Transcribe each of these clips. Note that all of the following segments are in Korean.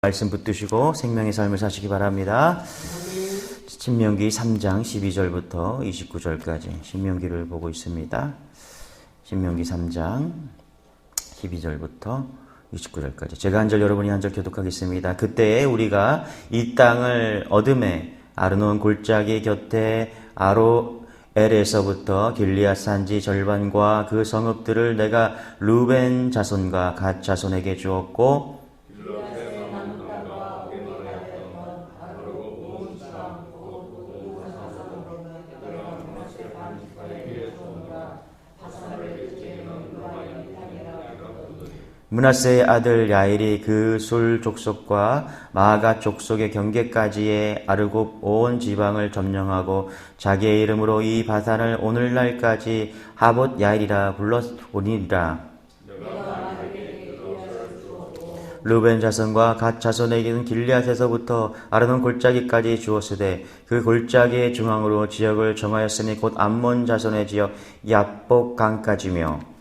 말씀 붙드시고 생명의 삶을 사시기 바랍니다. 신명기 3장 12절부터 29절까지 신명기를 보고 있습니다. 신명기 3장 12절부터 29절까지 제가 한 절 여러분이 한 절 교독하겠습니다. 그때에 우리가 이 땅을 얻음에 아르논 골짜기 곁에 아로엘에서부터 길리앗 산지 절반과 그 성읍들을 내가 루벤 자손과 갓 자손에게 주었고 므낫세의 아들 야일이 그 술 족속과 마아가 족속의 경계까지의 아르곱 온 지방을 점령하고 자기의 이름으로 이 바산을 오늘날까지 하봇 야일이라 불렀으니라. 르벤 자손과 갓 자손에게는 길리앗에서부터 아르논 골짜기까지 주었으되 그 골짜기의 중앙으로 지역을 정하였으니 곧 암몬 자손의 지역 야복 강까지며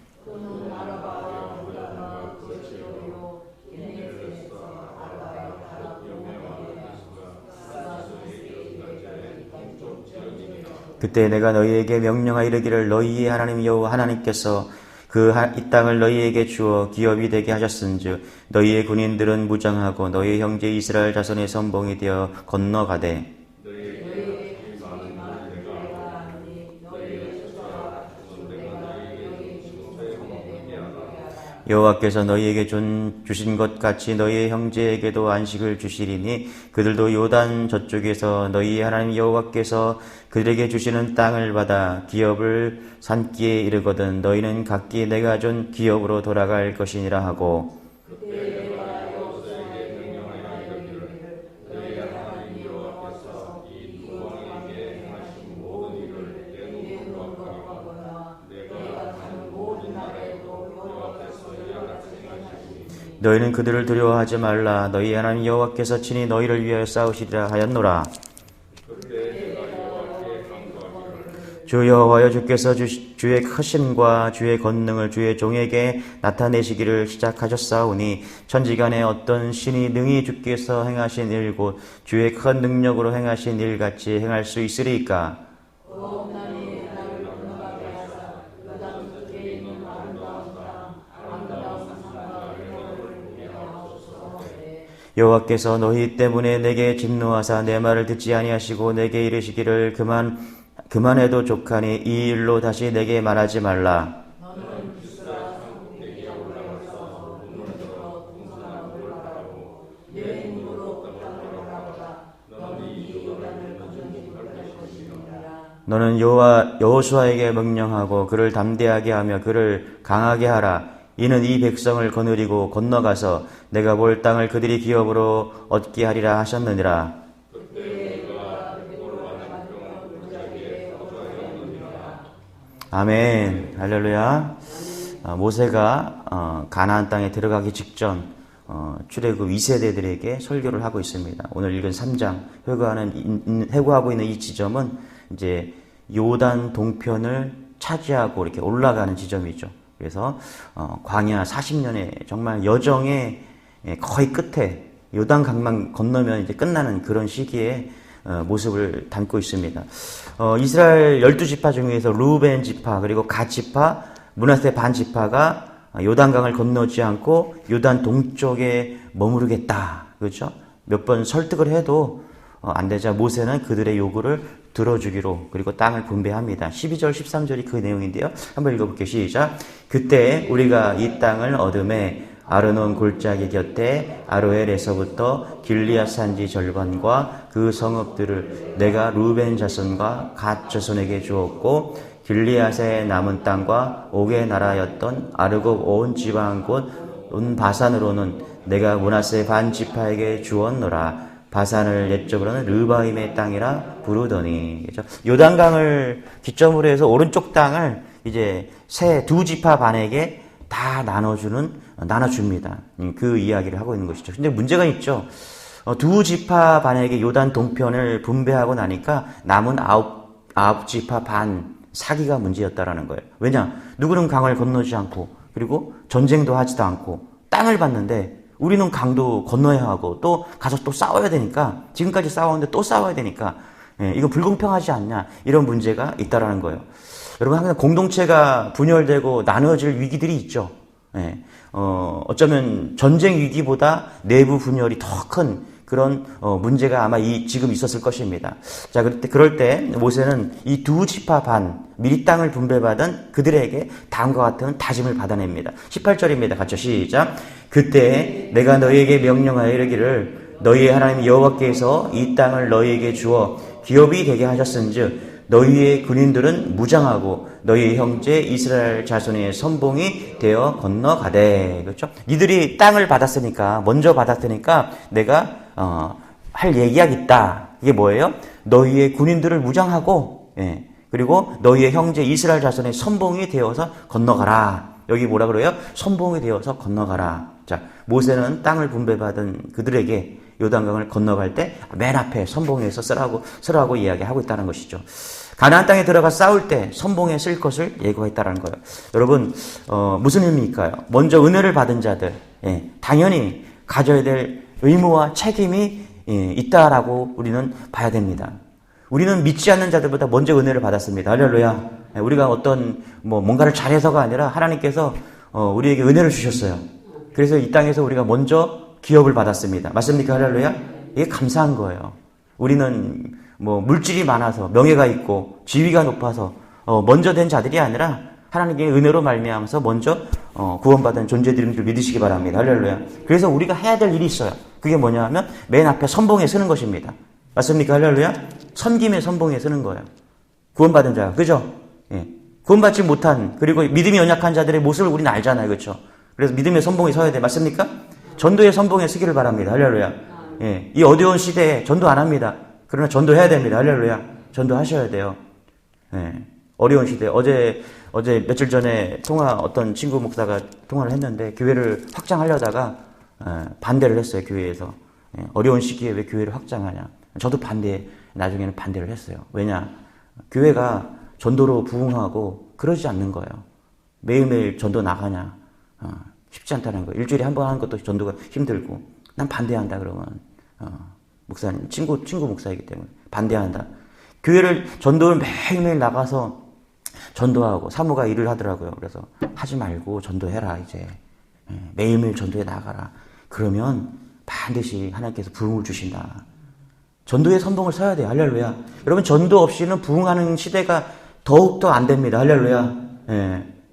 그때 내가 너희에게 명령하여 이르기를 너희의 하나님 여호와 하나님께서 이 땅을 너희에게 주어 기업이 되게 하셨은즉 너희의 군인들은 무장하고 너희의 형제 이스라엘 자손의 선봉이 되어 건너가되 여호와께서 너희에게 주신 것 같이 너희의 형제에게도 안식을 주시리니 그들도 요단 저쪽에서 너희의 하나님 여호와께서 그들에게 주시는 땅을 받아 기업을 산기에 이르거든 너희는 각기 내가 준 기업으로 돌아갈 것이니라 하고 너희는 그들을 두려워하지 말라. 너희 하나님 여호와께서 친히 너희를 위하여 싸우시리라 하였노라. 주 여호와여 주께서 주의 크심과 주의 권능을 주의 종에게 나타내시기를 시작하셨사오니 천지간에 어떤 신이 능히 주께서 행하신 일 곧 주의 큰 능력으로 행하신 일 같이 행할 수 있으리이까. 여호와께서 너희 때문에 내게 진노하사 내 말을 듣지 아니하시고 내게 이르시기를 그만해도 족하니 이 일로 다시 내게 말하지 말라. 너는 여호수아에게 명령하고 그를 담대하게 하며 그를 강하게 하라. 이는 이 백성을 거느리고 건너가서 내가 볼 땅을 그들이 기업으로 얻게 하리라 하셨느니라. 아멘. 할렐루야. 모세가 가나안 땅에 들어가기 직전 출애굽 2세대들에게 설교를 하고 있습니다. 오늘 읽은 3장 회고하고 있는 이 지점은 이제 요단 동편을 차지하고 이렇게 올라가는 지점이죠. 그래서 광야 40년의 정말 여정의 거의 끝에 요단강만 건너면 이제 끝나는 그런 시기의 모습을 담고 있습니다. 이스라엘 12지파 중에서 루벤 지파 그리고 갓 지파, 므낫세 반 지파가 요단강을 건너지 않고 요단 동쪽에 머무르겠다. 그렇죠? 몇 번 설득을 해도 안 되자 모세는 그들의 요구를 들어주기로 그리고 땅을 분배합니다. 12절 13절이 그 내용인데요. 한번 읽어볼게요. 시작. 그때 우리가 이 땅을 얻음에 아르논 골짜기 곁에 아로엘에서부터 길리앗 산지 절반과 그 성읍들을 내가 루벤 자손과 갓 자손에게 주었고 길리앗의 남은 땅과 옥의 나라였던 아르곱 온 지방 곧 온 바산으로는 내가 므낫세 반 지파에게 주었노라. 바산을 옛적으로는 르바임의 땅이라 부르더니. 그렇죠? 요단강을 기점으로 해서 오른쪽 땅을 이제 새 두 지파 반에게 다 나눠줍니다. 그 이야기를 하고 있는 것이죠. 근데 문제가 있죠. 두 지파 반에게 요단 동편을 분배하고 나니까 남은 아홉 지파 반 사기가 문제였다라는 거예요. 왜냐? 누구는 강을 건너지 않고 그리고 전쟁도 하지도 않고 땅을 받는데 우리는 강도 건너야 하고 또 가서 또 싸워야 되니까 지금까지 싸웠는데 또 싸워야 되니까 이건 불공평하지 않냐 이런 문제가 있다라는 거예요. 여러분 항상 공동체가 분열되고 나눠질 위기들이 있죠. 어쩌면 전쟁 위기보다 내부 분열이 더 큰 그런 문제가 아마 지금 있었을 것입니다. 자, 그럴 때 모세는 이 두 지파 반 미리 땅을 분배받은 그들에게 다음과 같은 다짐을 받아냅니다. 18절입니다. 같이 시작. 그때 내가 너희에게 명령하여 이르기를 너희의 하나님 여호와께서 이 땅을 너희에게 주어 기업이 되게 하셨은즉 너희의 군인들은 무장하고 너희의 형제 이스라엘 자손의 선봉이 되어 건너가되. 그렇죠? 니들이 땅을 받았으니까 먼저 받았으니까 내가 할 얘기가 있다. 이게 뭐예요? 너희의 군인들을 무장하고 그리고 너희의 형제 이스라엘 자손의 선봉이 되어서 건너가라. 여기 뭐라 그래요? 선봉이 되어서 건너가라. 자, 모세는 땅을 분배받은 그들에게 요단강을 건너갈 때 맨 앞에 선봉에서 쓰라고 이야기하고 있다는 것이죠. 가나안 땅에 들어가 싸울 때 선봉에 쓸 것을 예고했다는 거예요. 여러분 무슨 의미일까요? 먼저 은혜를 받은 자들 당연히 가져야 될 의무와 책임이 있다라고 우리는 봐야 됩니다. 우리는 믿지 않는 자들보다 먼저 은혜를 받았습니다. 할렐루야. 우리가 어떤 뭔가를 잘해서가 아니라 하나님께서 우리에게 은혜를 주셨어요. 그래서 이 땅에서 우리가 먼저 기업을 받았습니다. 맞습니까? 할렐루야. 이게 감사한 거예요. 우리는 물질이 많아서 명예가 있고 지위가 높아서 먼저 된 자들이 아니라 하나님의 은혜로 말미암아서 먼저 구원받은 존재들인 줄 믿으시기 바랍니다. 할렐루야. 그래서 우리가 해야 될 일이 있어요. 그게 뭐냐 하면 맨 앞에 선봉에 서는 것입니다. 맞습니까? 할렐루야. 섬김의 선봉에 서는 거예요. 구원받은 자가. 그죠? 구원받지 못한 그리고 믿음이 연약한 자들의 모습을 우리는 알잖아요. 그렇죠? 그래서 믿음의 선봉에 서야 돼. 맞습니까? 전도의 선봉에 서기를 바랍니다. 할렐루야. 이 어려운 시대에 전도 안 합니다. 그러나 전도해야 됩니다. 할렐루야. 전도하셔야 돼요. 어려운 시대. 어제 며칠 전에 어떤 친구 목사가 통화를 했는데 교회를 확장하려다가 반대를 했어요. 교회에서. 어려운 시기에 왜 교회를 확장하냐. 저도 나중에는 반대를 했어요. 왜냐. 교회가 전도로 부흥하고 그러지 않는 거예요. 매일매일 전도 나가냐. 쉽지 않다는 거예요. 일주일에 한 번 하는 것도 전도가 힘들고. 난 반대한다 그러면 목사님, 친구 목사이기 때문에 반대한다. 교회를 전도를 매일매일 나가서 전도하고 사모가 일을 하더라고요. 그래서 하지 말고 전도해라 이제. 매일매일 전도에 나가라. 그러면 반드시 하나님께서 부흥을 주신다. 전도의 선봉을 서야 돼요. 할렐루야. 여러분 전도 없이는 부흥하는 시대가 더욱더 안 됩니다. 할렐루야.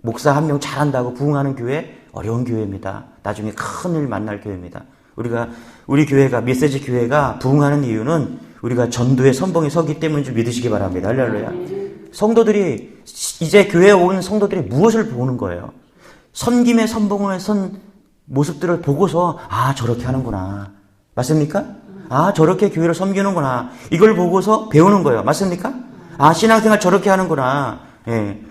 목사 한 명 잘한다고 부흥하는 교회 어려운 교회입니다. 나중에 큰일 만날 교회입니다. 우리 교회가 메시지 교회가 부흥하는 이유는 우리가 전도의 선봉에 서기 때문인 줄 믿으시기 바랍니다. 할렐루야. 성도들이 이제 교회에 온 성도들이 무엇을 보는 거예요? 섬김의 선봉에 선 모습들을 보고서 저렇게 하는구나. 맞습니까? 저렇게 교회를 섬기는구나. 이걸 보고서 배우는 거예요. 맞습니까? 신앙생활 저렇게 하는구나.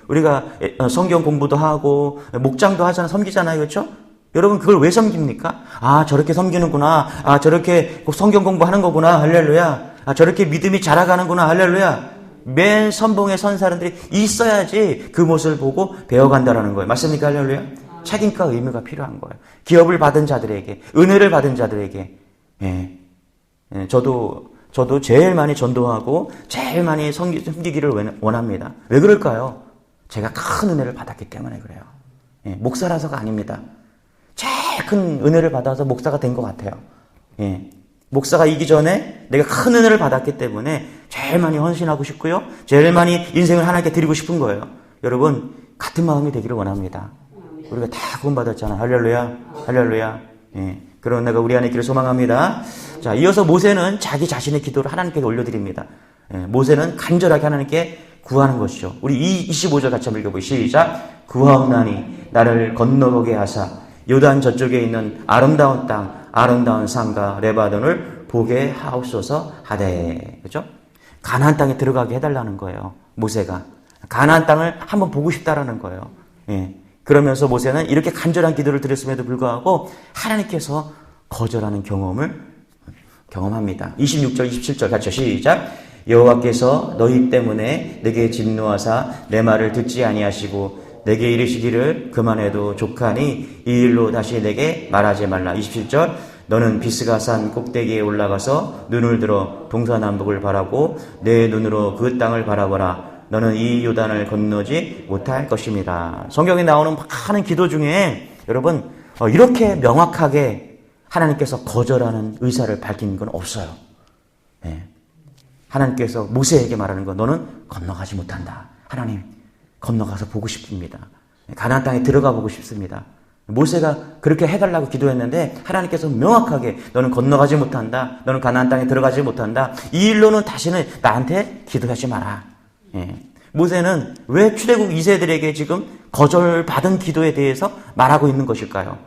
우리가 성경 공부도 하고 목장도 하잖아, 섬기잖아요. 그렇죠? 여러분 그걸 왜 섬깁니까? 저렇게 섬기는구나. 저렇게 성경 공부하는 거구나. 할렐루야. 저렇게 믿음이 자라가는구나. 할렐루야. 맨 선봉에 선 사람들이 있어야지 그 모습을 보고 배워간다라는 거예요. 맞습니까? 할렐루야. 책임과 의무가 필요한 거예요. 기업을 받은 자들에게, 은혜를 받은 자들에게. 저도 제일 많이 전도하고 제일 많이 섬기기를 원합니다. 왜 그럴까요? 제가 큰 은혜를 받았기 때문에 그래요. 목사라서가 아닙니다. 제일 큰 은혜를 받아서 목사가 된 것 같아요. 목사가 이기 전에 내가 큰 은혜를 받았기 때문에 제일 많이 헌신하고 싶고요. 제일 많이 인생을 하나님께 드리고 싶은 거예요. 여러분 같은 마음이 되기를 원합니다. 우리가 다 구원받았잖아요. 할렐루야. 할렐루야. 그런 내가 우리 안에 있기를 소망합니다. 자, 이어서 모세는 자기 자신의 기도를 하나님께 올려드립니다. 모세는 간절하게 하나님께 구하는 것이죠. 우리 25절 같이 한번 읽어보시죠. 시작. 구하옵나니 나를 건너보게 하사 요단 저쪽에 있는 아름다운 땅, 아름다운 산과 레바논을 보게 하옵소서 하되. 그렇죠? 가나안 땅에 들어가게 해달라는 거예요. 모세가 가나안 땅을 한번 보고 싶다라는 거예요. 그러면서 모세는 이렇게 간절한 기도를 드렸음에도 불구하고 하나님께서 거절하는 경험합니다. 26절, 27절 같이 시작. 여호와께서 너희 때문에 내게 진노하사 내 말을 듣지 아니하시고 내게 이르시기를 그만해도 족하니 이 일로 다시 내게 말하지 말라. 27절 너는 비스가 산 꼭대기에 올라가서 눈을 들어 동서남북을 바라고 내 눈으로 그 땅을 바라보라. 너는 이 요단을 건너지 못할 것입니다. 성경에 나오는 많은 기도 중에 여러분 이렇게 명확하게 하나님께서 거절하는 의사를 밝힌 건 없어요. 네. 하나님께서 모세에게 말하는 건 너는 건너가지 못한다. 하나님 건너가서 보고 싶습니다. 가나안 땅에 들어가 보고 싶습니다. 모세가 그렇게 해달라고 기도했는데 하나님께서 명확하게 너는 건너가지 못한다. 너는 가나안 땅에 들어가지 못한다. 이 일로는 다시는 나한테 기도하지 마라. 예. 모세는 왜 출애굽 2세들에게 지금 거절받은 기도에 대해서 말하고 있는 것일까요?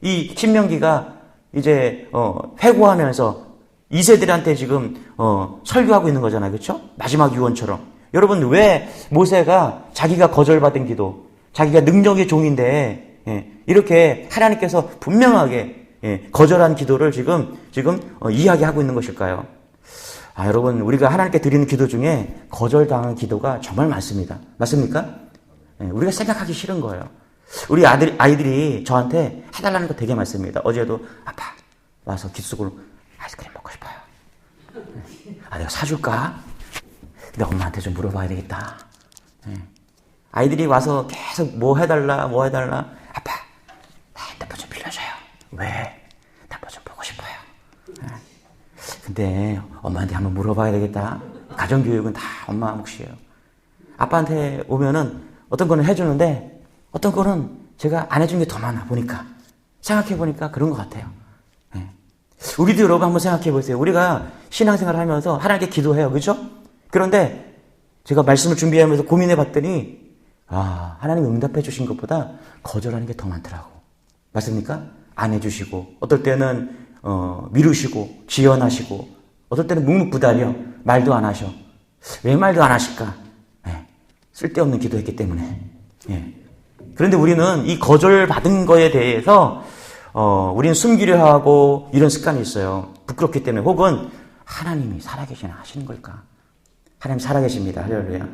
이 신명기가 이제 회고하면서 2세들한테 지금 설교하고 있는 거잖아요. 그렇죠? 마지막 유언처럼. 여러분 왜 모세가 자기가 거절받은 기도, 자기가 능력의 종인데 이렇게 하나님께서 분명하게 거절한 기도를 지금 이야기하고 있는 것일까요? 여러분 우리가 하나님께 드리는 기도 중에 거절당한 기도가 정말 많습니다. 맞습니까? 우리가 생각하기 싫은 거예요. 우리 아이들이 저한테 해달라는 거 되게 많습니다. 어제도 아빠 와서 기도 속으로 아이스크림 먹고 싶어요. 내가 사줄까? 근데 엄마한테 좀 물어봐야 되겠다. 아이들이 와서 계속 뭐 해달라 아빠 나 핸드폰 좀 빌려줘요. 왜? 나 뭐 좀 보고 싶어요. 근데 엄마한테 한번 물어봐야 되겠다. 가정교육은 다 엄마 몫이에요. 아빠한테 오면은 어떤 거는 해주는데 어떤 거는 제가 안 해준 게 더 많아 보니까 생각해보니까 그런 것 같아요. 우리도 여러분 한번 생각해보세요. 우리가 신앙생활을 하면서 하나님께 기도해요. 그렇죠? 그런데 제가 말씀을 준비하면서 고민해봤더니 하나님 응답해 주신 것보다 거절하는 게 더 많더라고. 맞습니까? 안 해주시고 어떨 때는 미루시고 지연하시고 어떨 때는 묵묵부답이요. 말도 안 하셔. 왜 말도 안 하실까? 쓸데없는 기도했기 때문에. 그런데 우리는 이 거절받은 거에 대해서 우리는 숨기려 하고 이런 습관이 있어요. 부끄럽기 때문에 혹은 하나님이 살아계시나 하시는 걸까? 하나님 살아계십니다. 할렐루야.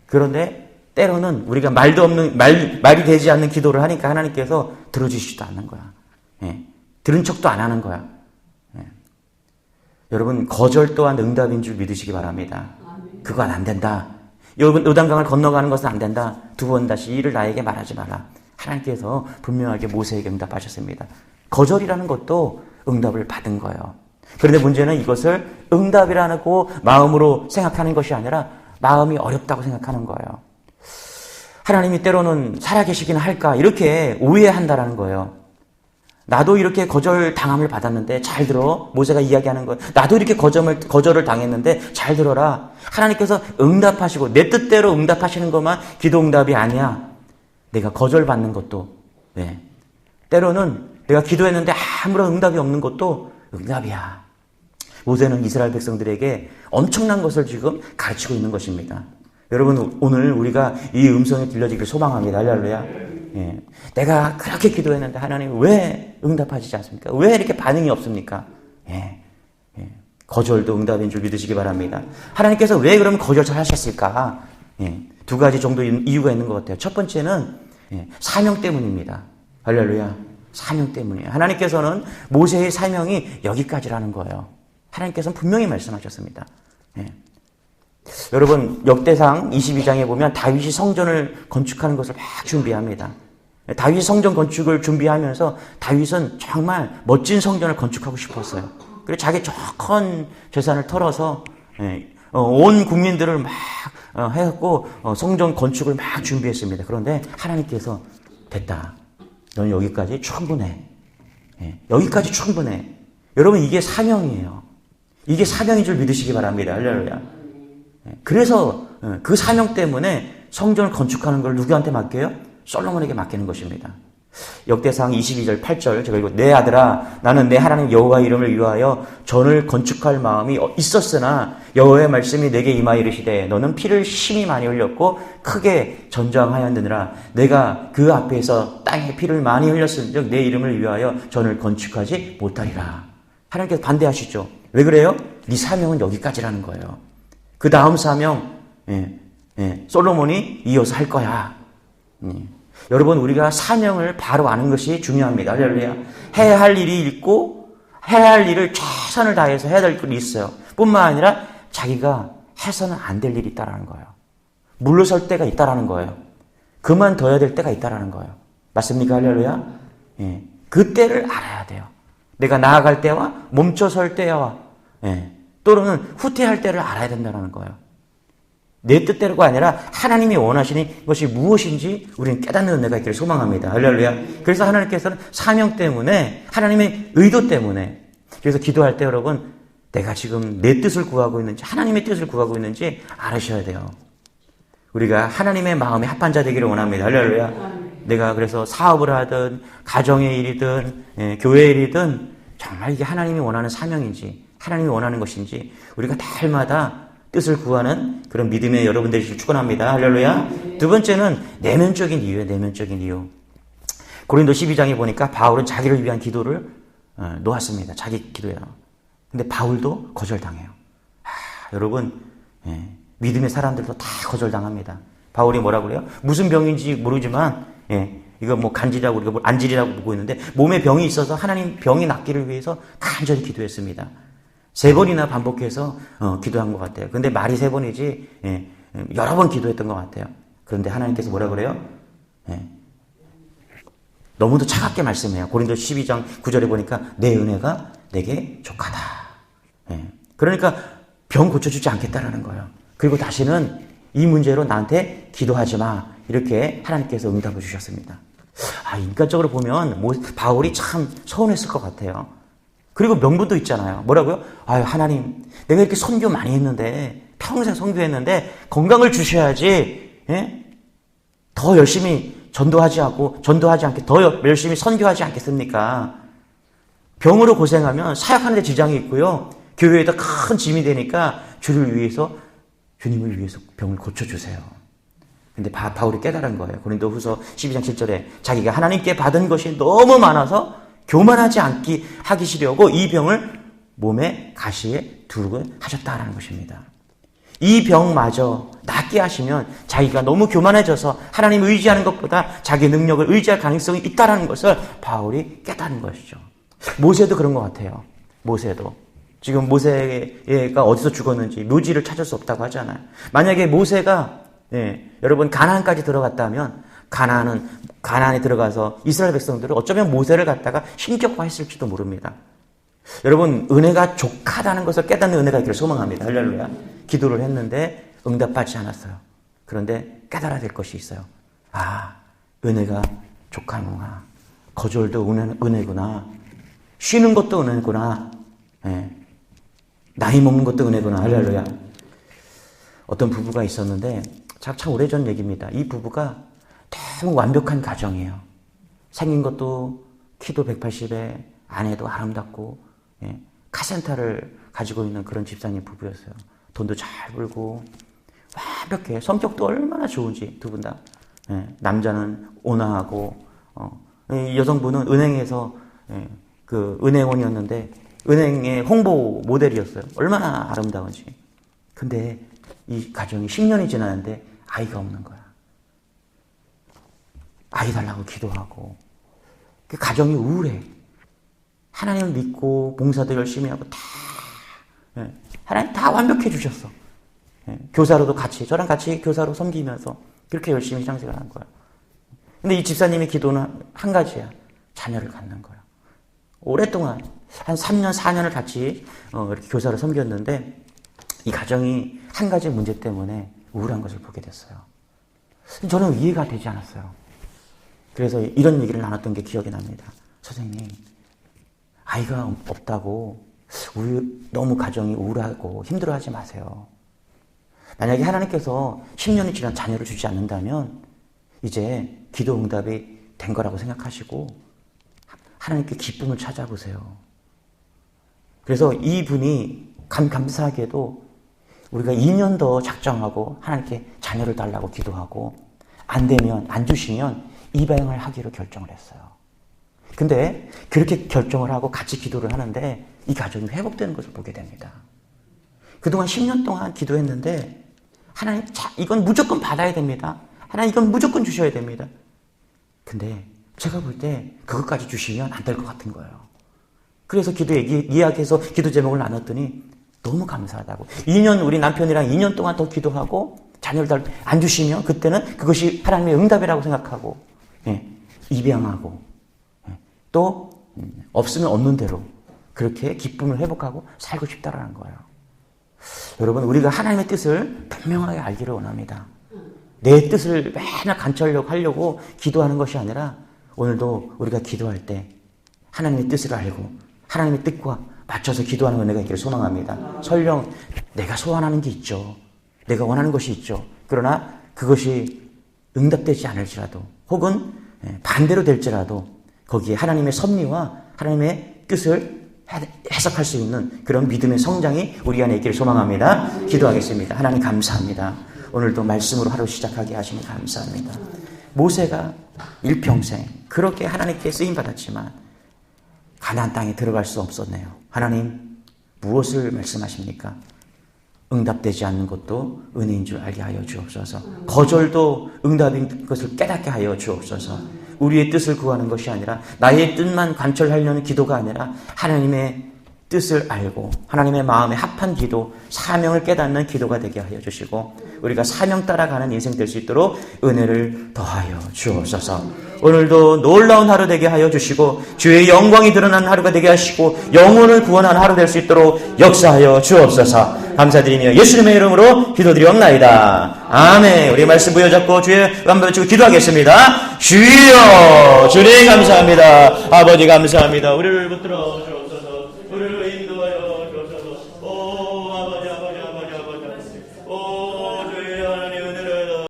그런데 때로는 우리가 말도 없는 말이 되지 않는 기도를 하니까 하나님께서 들어주시지도 않는 거야. 들은 척도 안 하는 거야. 여러분 거절 또한 응답인 줄 믿으시기 바랍니다. 그건 안 된다. 요단강을 건너가는 것은 안 된다. 두 번 다시 이를 나에게 말하지 마라. 하나님께서 분명하게 모세에게 응답하셨습니다. 거절이라는 것도 응답을 받은 거예요. 그런데 문제는 이것을 응답이라고 마음으로 생각하는 것이 아니라 마음이 어렵다고 생각하는 거예요. 하나님이 때로는 살아계시긴 할까 이렇게 오해한다라는 거예요. 나도 이렇게 거절당함을 받았는데 잘 들어. 모세가 이야기하는 것. 나도 이렇게 거절을 당했는데 잘 들어라. 하나님께서 응답하시고 내 뜻대로 응답하시는 것만 기도 응답이 아니야. 내가 거절받는 것도 때로는 내가 기도했는데 아무런 응답이 없는 것도 응답이야. 모세는 이스라엘 백성들에게 엄청난 것을 지금 가르치고 있는 것입니다. 여러분 오늘 우리가 이 음성이 들려지길 소망합니다. 할렐루야. 내가 그렇게 기도했는데 하나님 왜 응답하시지 않습니까? 왜 이렇게 반응이 없습니까? 거절도 응답인 줄 믿으시기 바랍니다. 하나님께서 왜 그러면 거절을 하셨을까? 두 가지 정도 이유가 있는 것 같아요. 첫 번째는 사명 때문입니다. 할렐루야. 사명 때문이에요. 하나님께서는 모세의 사명이 여기까지라는 거예요. 하나님께서는 분명히 말씀하셨습니다. 여러분 역대상 22장에 보면 다윗이 성전을 건축하는 것을 막 준비합니다. 다윗이 성전 건축을 준비하면서 다윗은 정말 멋진 성전을 건축하고 싶었어요. 그래서 자기 큰 재산을 털어서 온 국민들을 막 해갖고 성전 건축을 막 준비했습니다. 그런데 하나님께서 됐다. 너는 여기까지 충분해. 여기까지 충분해. 여러분 이게 사명이에요. 이게 사명인 줄 믿으시기 바랍니다. 할렐루야. 그래서 그 사명 때문에 성전을 건축하는 걸 누구한테 맡겨요? 솔로몬에게 맡기는 것입니다. 역대상 22절 8절 제가 내 아들아 나는 내 하나님 여호와 이름을 위하여 전을 건축할 마음이 있었으나 여호와의 말씀이 내게 임하여 이르시되 너는 피를 심히 많이 흘렸고 크게 전장하였느니라. 내가 그 앞에서 땅에 피를 많이 흘렸은즉 내 이름을 위하여 전을 건축하지 못하리라. 하나님께서 반대하시죠. 왜 그래요? 네 사명은 여기까지라는 거예요. 그 다음 사명 솔로몬이 이어서 할 거야. 여러분, 우리가 사명을 바로 아는 것이 중요합니다. 할렐루야. 해야 할 일이 있고 해야 할 일을 최선을 다해서 해야 될 일이 있어요. 뿐만 아니라 자기가 해서는 안 될 일이 있다라는 거예요. 물러설 때가 있다라는 거예요. 그만둬야 될 때가 있다라는 거예요. 맞습니까? 할렐루야. 그 때를 알아야 돼요. 내가 나아갈 때와 멈춰설 때와 또는 후퇴할 때를 알아야 된다는 거예요. 내 뜻대로가 아니라 하나님이 원하시는 것이 무엇인지 우리는 깨닫는 은혜가 있기를 소망합니다. 할렐루야. 그래서 하나님께서는 사명 때문에, 하나님의 의도 때문에, 그래서 기도할 때 여러분, 내가 지금 내 뜻을 구하고 있는지 하나님의 뜻을 구하고 있는지 알으셔야 돼요. 우리가 하나님의 마음에 합한 자 되기를 원합니다. 할렐루야. 내가 그래서 사업을 하든 가정의 일이든 교회의 일이든 정말 이게 하나님이 원하는 사명인지 하나님이 원하는 것인지 우리가 날마다 뜻을 구하는 그런 믿음의 여러분 되시길 축원합니다. 할렐루야. 두 번째는 내면적인 이유예요. 내면적인 이유. 고린도 12장에 보니까 바울은 자기를 위한 기도를 놓았습니다. 자기 기도예요. 근데 바울도 거절당해요. 여러분, 믿음의 사람들도 다 거절당합니다. 바울이 뭐라고 그래요? 무슨 병인지 모르지만 이거 뭐 간질이라고 우리가 안질이라고 보고 있는데 몸에 병이 있어서 하나님 병이 낫기를 위해서 간절히 기도했습니다. 3번이나 반복해서 기도한 것 같아요. 근데 말이 3번이지 여러 번 기도했던 것 같아요. 그런데 하나님께서 뭐라 그래요? 너무도 차갑게 말씀해요. 고린도 12장 9절에 보니까 내 은혜가 내게 족하다. 그러니까 병 고쳐주지 않겠다라는 거예요. 그리고 다시는 이 문제로 나한테 기도하지 마. 이렇게 하나님께서 응답을 주셨습니다. 인간적으로 보면 바울이 참 서운했을 것 같아요. 그리고 명분도 있잖아요. 뭐라고요? 하나님, 내가 이렇게 선교 많이 했는데, 평생 선교했는데, 건강을 주셔야지, 더 열심히 전도하지 않게 더 열심히 선교하지 않겠습니까? 병으로 고생하면 사역하는 데 지장이 있고요. 교회에다 큰 짐이 되니까 주님을 위해서 병을 고쳐주세요. 근데 바울이 깨달은 거예요. 고린도 후서 12장 7절에 자기가 하나님께 받은 것이 너무 많아서 교만하지 않기 하시려고 이 병을 몸에 가시에 두르고 하셨다라는 것입니다. 이 병마저 낫게 하시면 자기가 너무 교만해져서 하나님을 의지하는 것보다 자기 능력을 의지할 가능성이 있다는 것을 바울이 깨달은 것이죠. 모세도 그런 것 같아요. 모세도. 지금 모세가 어디서 죽었는지 묘지를 찾을 수 없다고 하잖아요. 만약에 모세가 여러분 가나안까지 들어갔다면 가나안에 들어가서 이스라엘 백성들은 어쩌면 모세를 갖다가 신격화했을지도 모릅니다. 여러분 은혜가 족하다는 것을 깨닫는 은혜가 있기를 소망합니다. 할렐루야. 기도를 했는데 응답받지 않았어요. 그런데 깨달아야 될 것이 있어요. 은혜가 족하구나. 거절도 은혜구나. 쉬는 것도 은혜구나. 나이 먹는 것도 은혜구나. 할렐루야. 어떤 부부가 있었는데 참 오래전 얘기입니다. 이 부부가 너무 완벽한 가정이에요. 생긴 것도 키도 180에 아내도 아름답고 카센터를 가지고 있는 그런 집사님 부부였어요. 돈도 잘 벌고 완벽해. 성격도 얼마나 좋은지 두 분 다. 남자는 온화하고 여성분은 은행에서 그 은행원이었는데 은행의 홍보 모델이었어요. 얼마나 아름다운지. 근데 이 가정이 10년이 지났는데 아이가 없는 거야. 아이 달라고 기도하고. 그 가정이 우울해. 하나님을 믿고 봉사도 열심히 하고 하나님 다 완벽해 주셨어. 교사로도 저랑 같이 교사로 섬기면서 그렇게 열심히 신앙생활을 한 거야. 근데 이 집사님의 기도는 한 가지야. 자녀를 갖는 거야. 오랫동안 한 3년, 4년을 같이 이렇게 교사를 섬겼는데 이 가정이 한 가지 문제 때문에 우울한 것을 보게 됐어요. 저는 이해가 되지 않았어요. 그래서 이런 얘기를 나눴던 게 기억이 납니다. 선생님, 아이가 없다고 너무 가정이 우울하고 힘들어하지 마세요. 만약에 하나님께서 10년이 지난 자녀를 주지 않는다면 이제 기도 응답이 된 거라고 생각하시고 하나님께 기쁨을 찾아보세요. 그래서 이분이 감사하게도 우리가 2년 더 작정하고 하나님께 자녀를 달라고 기도하고 안 주시면 입양을 하기로 결정을 했어요. 근데 그렇게 결정을 하고 같이 기도를 하는데 이 가정이 회복되는 것을 보게 됩니다. 그동안 10년 동안 기도했는데 하나님, 이건 무조건 받아야 됩니다. 하나님, 이건 무조건 주셔야 됩니다. 근데 제가 볼 때 그것까지 주시면 안 될 것 같은 거예요. 그래서 이야기해서 기도 제목을 나눴더니 너무 감사하다고. 2년, 우리 남편이랑 2년 동안 더 기도하고 자녀를 안 주시면 그때는 그것이 하나님의 응답이라고 생각하고, 입양하고, 또 없으면 없는 대로 그렇게 기쁨을 회복하고 살고 싶다라는 거예요. 여러분, 우리가 하나님의 뜻을 분명하게 알기를 원합니다. 내 뜻을 맨날 관철하려고 기도하는 것이 아니라 오늘도 우리가 기도할 때 하나님의 뜻을 알고 하나님의 뜻과 맞춰서 기도하는 은혜가 있기를 소망합니다. 설령 내가 소원하는 게 있죠. 내가 원하는 것이 있죠. 그러나 그것이 응답되지 않을지라도 혹은 반대로 될지라도 거기에 하나님의 섭리와 하나님의 뜻을 해석할 수 있는 그런 믿음의 성장이 우리 안에 있기를 소망합니다. 기도하겠습니다. 하나님 감사합니다. 오늘도 말씀으로 하루 시작하게 하시니 감사합니다. 모세가 일평생 그렇게 하나님께 쓰임받았지만 가나안 땅에 들어갈 수 없었네요. 하나님, 무엇을 말씀하십니까? 응답되지 않는 것도 은혜인 줄 알게 하여 주옵소서. 거절도 응답인 것을 깨닫게 하여 주옵소서. 우리의 뜻을 구하는 것이 아니라 나의 뜻만 관철하려는 기도가 아니라 하나님의 뜻을 알고 하나님의 마음에 합한 기도, 사명을 깨닫는 기도가 되게 하여 주시고 우리가 사명 따라가는 인생 될 수 있도록 은혜를 더하여 주옵소서. 오늘도 놀라운 하루 되게 하여 주시고 주의 영광이 드러나는 하루가 되게 하시고 영혼을 구원하는 하루 될 수 있도록 역사하여 주옵소서. 감사드리며 예수님의 이름으로 기도드리옵나이다. 아멘. 우리 말씀 부여잡고 주의 은혜를 주고 기도하겠습니다. 주여, 주님 감사합니다. 아버지 감사합니다. 우리를 붙들어 주옵소서.